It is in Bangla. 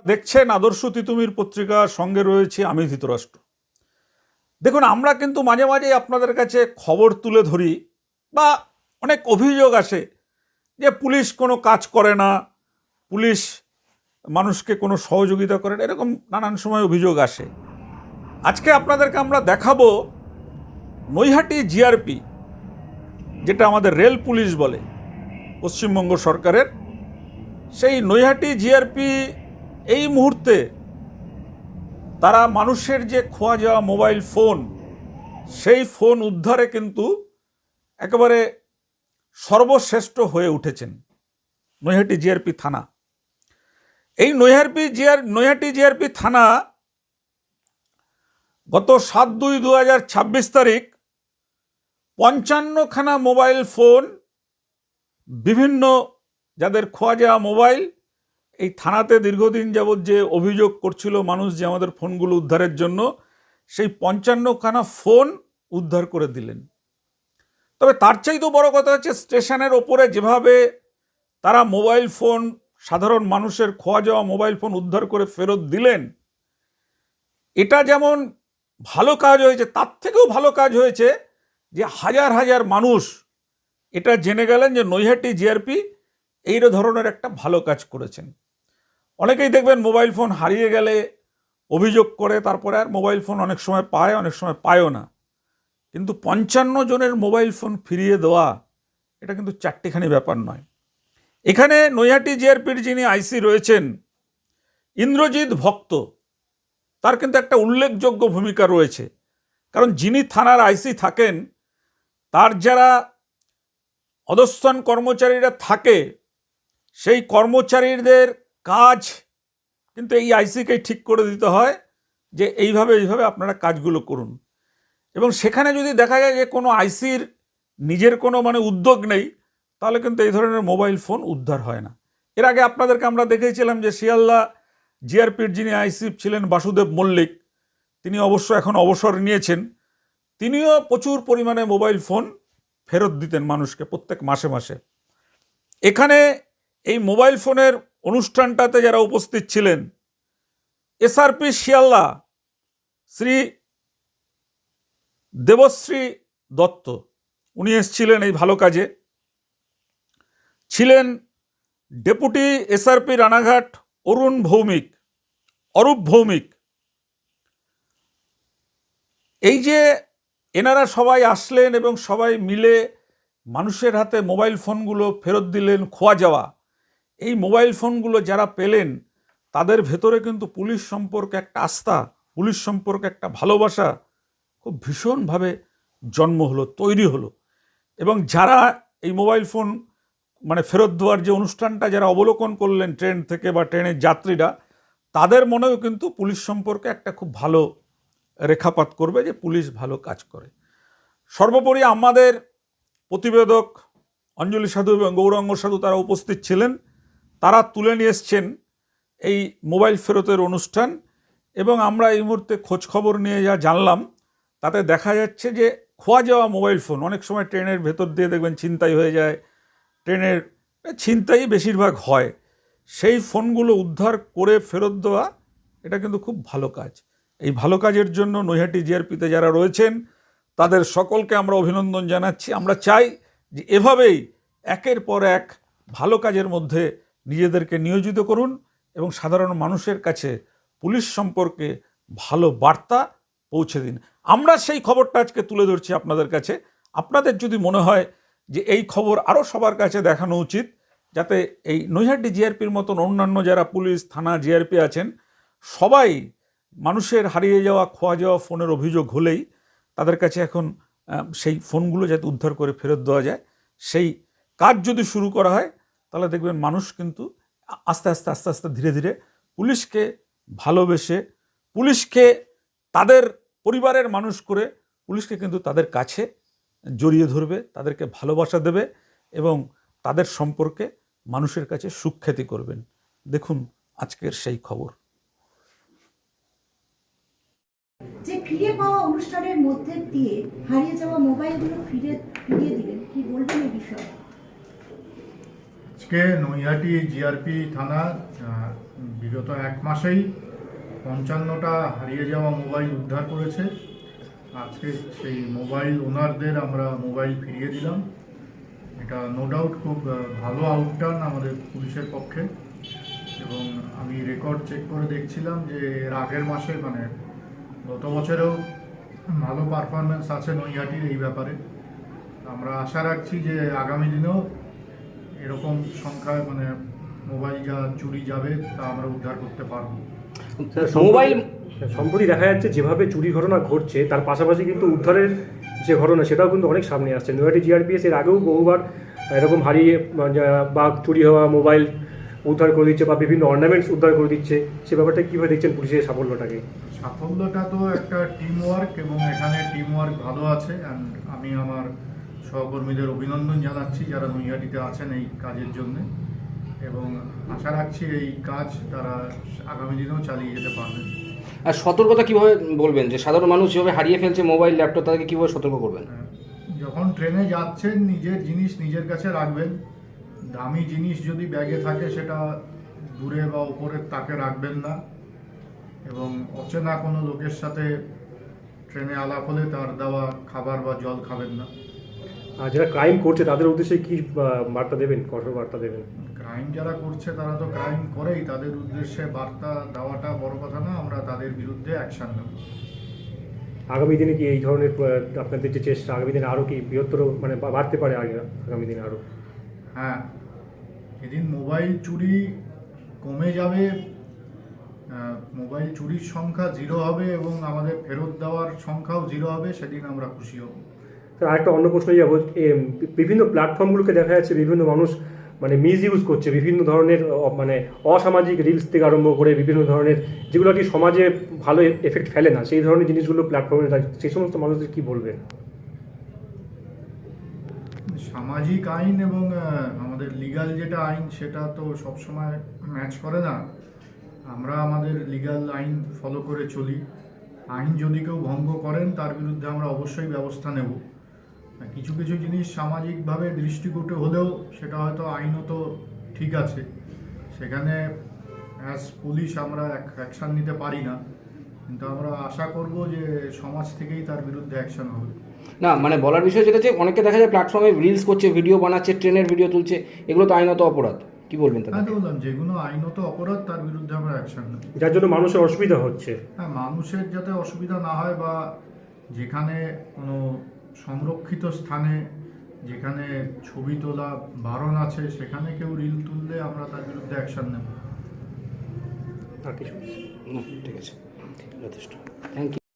দেখছেন আদর্শ তিতুমির পত্রিকার সঙ্গে রয়েছে আমি ধৃতরাষ্ট্র। দেখুন, আমরা কিন্তু মাঝে মাঝে আপনাদের কাছে খবর তুলে ধরি বা অনেক অভিযোগ আসে যে পুলিশ কোনো কাজ করে না, পুলিশ মানুষকে কোনো সহযোগিতা করে না, এরকম নানান সময় অভিযোগ আসে। আজকে আপনাদেরকে আমরা দেখাবো নৈহাটি জিআরপি, যেটা আমাদের রেল পুলিশ বলে পশ্চিমবঙ্গ সরকারের, সেই নৈহাটি জিআরপি এই মুহূর্তে তারা মানুষের যে খোয়া যাওয়া মোবাইল ফোন, সেই ফোন উদ্ধারে কিন্তু একেবারে সর্বশ্রেষ্ঠ হয়ে উঠেছেন নৈহাটি জিআরপি থানা। এই নৈহাটি জিআরপি থানা গত 7/2/2026 তারিখ 55খানা মোবাইল ফোন, বিভিন্ন যাদের খোয়া যাওয়া মোবাইল, এই থানাতে দীর্ঘদিন যাবৎ যে অভিযোগ করছিল মানুষ যে আমাদের ফোনগুলো উদ্ধারের জন্য, সেই 55খানা ফোন উদ্ধার করে দিলেন। তবে তার চাইতেও বড় কথা হচ্ছে, স্টেশনের ওপরে যেভাবে তারা মোবাইল ফোন, সাধারণ মানুষের খোয়া যাওয়া মোবাইল ফোন উদ্ধার করে ফেরত দিলেন, এটা যেমন ভালো কাজ হয়েছে, তার থেকেও ভালো কাজ হয়েছে যে হাজার হাজার মানুষ এটা জেনে গেলেন যে নৈহাটি জিআরপি এই ধরনের একটা ভালো কাজ করেছেন। অনেকেই দেখবেন মোবাইল ফোন হারিয়ে গেলে অভিযোগ করে, তারপরে আর মোবাইল ফোন অনেক সময় পায়, অনেক সময় পায়ও না। কিন্তু 55 জনের মোবাইল ফোন ফিরিয়ে দেওয়া, এটা কিন্তু চারটিখানি ব্যাপার নয়। এখানে নৈহাটি জিআরপির যিনি আইসি রয়েছেন ইন্দ্রজিৎ ভক্ত, তার কিন্তু একটা উল্লেখযোগ্য ভূমিকা রয়েছে। কারণ যিনি থানার আইসি থাকেন, তার যারা অধস্তন কর্মচারীরা থাকে, সেই কর্মচারীদের কাজ কিন্তু এই আইসিকেই ঠিক করে দিতে হয় যে এইভাবে আপনারা কাজগুলো করুন। এবং সেখানে যদি দেখা যায় যে কোনো আইসির নিজের কোনো উদ্যোগ নেই, তাহলে কিন্তু এই ধরনের মোবাইল ফোন উদ্ধার হয় না। এর আগে আপনাদেরকে আমরা দেখেছিলাম যে শিয়ালদা জিআরপির যিনি আইসি ছিলেন বাসুদেব মল্লিক, তিনি অবশ্য এখন অবসর নিয়েছেন, তিনিও প্রচুর পরিমাণে মোবাইল ফোন ফেরত দিতেন মানুষকে প্রত্যেক মাসে মাসে। এখানে এই মোবাইল ফোনের অনুষ্ঠানটাতে যারা উপস্থিত ছিলেন, এসআরপি শিয়ালদা শ্রী দেবশ্রী দত্ত, উনি এসেছিলেন এই ভালো কাজে। ছিলেন ডেপুটি এসআরপি রানাঘাট অরূপ ভৌমিক। এই যে এনারা সবাই আসলেন এবং সবাই মিলে মানুষের হাতে মোবাইল ফোনগুলো ফেরত দিলেন, খোয়া যাওয়া এই মোবাইল ফোনগুলো যারা পেলেন, তাদের ভেতরে কিন্তু পুলিশ সম্পর্কে একটা আস্থা, পুলিশ সম্পর্কে একটা ভালোবাসা খুব ভীষণভাবে জন্ম হলো, তৈরি হলো। এবং যারা এই মোবাইল ফোন ফেরত দেওয়ার যে অনুষ্ঠানটা যারা অবলোকন করলেন ট্রেন থেকে বা ট্রেনের যাত্রীরা, তাদের মনেও কিন্তু পুলিশ সম্পর্কে একটা খুব ভালো রেখাপাত করবে যে পুলিশ ভালো কাজ করে। সর্বোপরি আমাদের প্রতিবেদক অঞ্জলি সাধু এবং গৌরাঙ্গ সাধু তারা উপস্থিত ছিলেন, তারা তুলে নিয়ে এসছেন এই মোবাইল ফেরতের অনুষ্ঠান। এবং আমরা এই মুহূর্তে খোঁজখবর নিয়ে যা জানলাম, তাতে দেখা যাচ্ছে যে খোয়া যাওয়া মোবাইল ফোন অনেক সময় ট্রেনের ভেতর দিয়ে দেখবেন ছিনতাই হয়ে যায়, ট্রেনের ছিনতাই বেশিরভাগ হয়, সেই ফোনগুলো উদ্ধার করে ফেরত দেওয়া, এটা কিন্তু খুব ভালো কাজ। এই ভালো কাজের জন্য নৈহাটি জিআরপিতে যারা রয়েছেন তাদের সকলকে আমরা অভিনন্দন জানাচ্ছি। আমরা চাই যে এভাবেই একের পর এক ভালো কাজের মধ্যে নিজেদেরকে নিয়োজিত করুন এবং সাধারণ মানুষের কাছে পুলিশ সম্পর্কে ভালো বার্তা পৌঁছে দিন। আমরা সেই খবরটা আজকে তুলে ধরছি আপনাদের কাছে। আপনাদের যদি মনে হয় যে এই খবর আরও সবার কাছে দেখানো উচিত, যাতে এই নৈহাটি জিআরপির মতন অন্যান্য যারা পুলিশ, থানা, জিআরপি আছেন, সবাই মানুষের হারিয়ে যাওয়া, খোয়া যাওয়া ফোনের অভিযোগ হলেই তাদের কাছে এখন সেই ফোনগুলো যাতে উদ্ধার করে ফেরত দেওয়া যায়, সেই কাজ যদি শুরু করা হয়, তাহলে দেখবেন মানুষ কিন্তু আস্তে আস্তে ধীরে ধীরে পুলিশকে ভালোবেসে, পুলিশকে তাদের পরিবারের মানুষ করে, পুলিশকে কিন্তু তাদের কাছে জড়িয়ে ধরবে, তাদেরকে ভালোবাসা দেবে এবং তাদের সম্পর্কে মানুষের কাছে সুখ্যাতি করবেন। দেখুন আজকের সেই খবর। যে ফিরে পাওয়া অনুষ্ঠানের মধ্যে দিয়ে হারিয়ে যাওয়া মোবাইলগুলো ফিরিয়ে দিলেন, কি বলবেন এই বিষয়ে? আজকে নৈহাটি জিআরপি থানা বিগত 1 মাসেই 55টা হারিয়ে যাওয়া মোবাইল উদ্ধার করেছে। আজকে সেই মোবাইল ওনারদের আমরা মোবাইল ফিরিয়ে দিলাম। এটা নো ডাউট খুব ভালো আউটটার্ন আমাদের পুলিশের পক্ষে, এবং আমি রেকর্ড চেক করে দেখছিলাম যে এর আগের মাসে মানে গত বছরেও ভালো পারফরমেন্স আছে নৈহাটির এই ব্যাপারে। আমরা আশা রাখছি যে আগামী দিনেও এরকম সংখ্যায় মানে মোবাইল যা চুরি যাবে তা আমরা উদ্ধার করতে পারবো। মোবাইল সম্প্রতি দেখা যাচ্ছে যেভাবে চুরি ঘটনা ঘটছে তার পাশাপাশি কিন্তু উদ্ধারের যে ঘটনা সেটাও কিন্তু অনেক সামনে আসছে। নৈহাটি জিআরপিএস এর আগেও বহুবার এরকম হারিয়ে বা চুরি হওয়া মোবাইল উদ্ধার করে দিচ্ছে বা বিভিন্ন অর্নামেন্টস উদ্ধার করে দিচ্ছে। সে ব্যাপারটা কীভাবে দেখছেন পুলিশের সাফল্যটাকে? সাফল্যটা তো একটা টিম ওয়ার্ক, এবং এখানে টিম ওয়ার্ক ভালো আছে। অ্যান্ড আমি আমার সহকর্মীদের অভিনন্দন জানাচ্ছি যারা নৈহাটিতে আছেন এই কাজের জন্য, এবং আশা রাখছি এই কাজ তারা আগামী দিনেও চালিয়ে যেতে পারবেন। আর সতর্কতা কিভাবে বলবেন যে সাধারণ মানুষ যেভাবে হারিয়ে ফেলছে মোবাইল ল্যাপটপ, তাদেরকে কিভাবে সতর্ক করবেন? যখন ট্রেনে যাচ্ছেন নিজের জিনিস নিজের কাছে রাখবেন। দামি জিনিস যদি ব্যাগে থাকে সেটা দূরে বা উপরের তাকে রাখবেন না, এবং অচেনা কোনো লোকের সাথে ট্রেনে আলাপ হলে তার দেওয়া খাবার বা জল খাবেন না। আর যারা ক্রাইম করছে তাদের উদ্দেশ্যে কি বার্তা দেবেন, কঠোর বার্তা দেবেন? ক্রাইম যারা করছে তারা তো ক্রাইম করেই, তাদের উদ্দেশ্যে বার্তা দেওয়াটা বড় কথা না, আমরা তাদের বিরুদ্ধে অ্যাকশন নেব। আগামী দিনে কি এই ধরনের আপনাদের যে চেষ্টা আগামী দিনে আরও কি বৃহত্তর মানে বাড়তে পারে আগামী দিনে আরও? হ্যাঁ, যেদিন মোবাইল চুরি কমে যাবে, মোবাইল চুরির সংখ্যা 0 হবে এবং আমাদের ফেরত দেওয়ার সংখ্যাও 0 হবে, সেদিন আমরা খুশি হব। স্যার আরেকটা অন্য প্রশ্নে যাবো, বিভিন্ন প্ল্যাটফর্মগুলোকে দেখা যাচ্ছে বিভিন্ন মানুষ মানে মিস ইউজ করছে, বিভিন্ন ধরনের মানে অসামাজিক রিলস থেকে আরম্ভ করে বিভিন্ন ধরনের যেগুলো কি সমাজে ভালো এফেক্ট ফেলে না, সেই ধরনের জিনিসগুলো প্ল্যাটফর্মে সেই সমস্ত মানুষদের কি বলবেন? সামাজিক আইন এবং আমাদের লিগ্যাল যেটা আইন সেটা তো সবসময় ম্যাচ করে না। আমরা আমাদের লিগ্যাল আইন ফলো করে চলি। আইন যদি কেউ ভঙ্গ করেন তার বিরুদ্ধে আমরা অবশ্যই ব্যবস্থা নেব। কিছু কিছু জিনিস সামাজিকভাবে দৃষ্টিকটু হলেও সেটা হয়তো আইনত ঠিক আছে, সেখানে অ্যাজ পুলিশ আমরা অ্যাকশান নিতে পারি না, কিন্তু আমরা আশা করব যে সমাজ থেকেই তার বিরুদ্ধে অ্যাকশন হবে। না মানে বলার বিষয় যেটা যে অনেকে দেখা যায় প্ল্যাটফর্মে রিলস করছে, ভিডিও বানাচ্ছে, ট্রেনের ভিডিও তুলছে, এগুলো তো আইনত অপরাধ, কি বলবেন তাহলে? হ্যাঁ, তো বললাম যেগুলো আইনত অপরাধ তার বিরুদ্ধে আমরা অ্যাকশন নেব। যার জন্য মানুষের অসুবিধা হচ্ছে। হ্যাঁ, মানুষের যাতে অসুবিধা না হয়, বা যেখানে কোনো সংরক্ষিত স্থানে যেখানে ছবি তোলা বারণ আছে সেখানে কেউ রিল তুললে আমরা তার বিরুদ্ধে অ্যাকশন নেব। আর কিছু? ঠিক আছে, যথেষ্ট, থ্যাংক ইউ।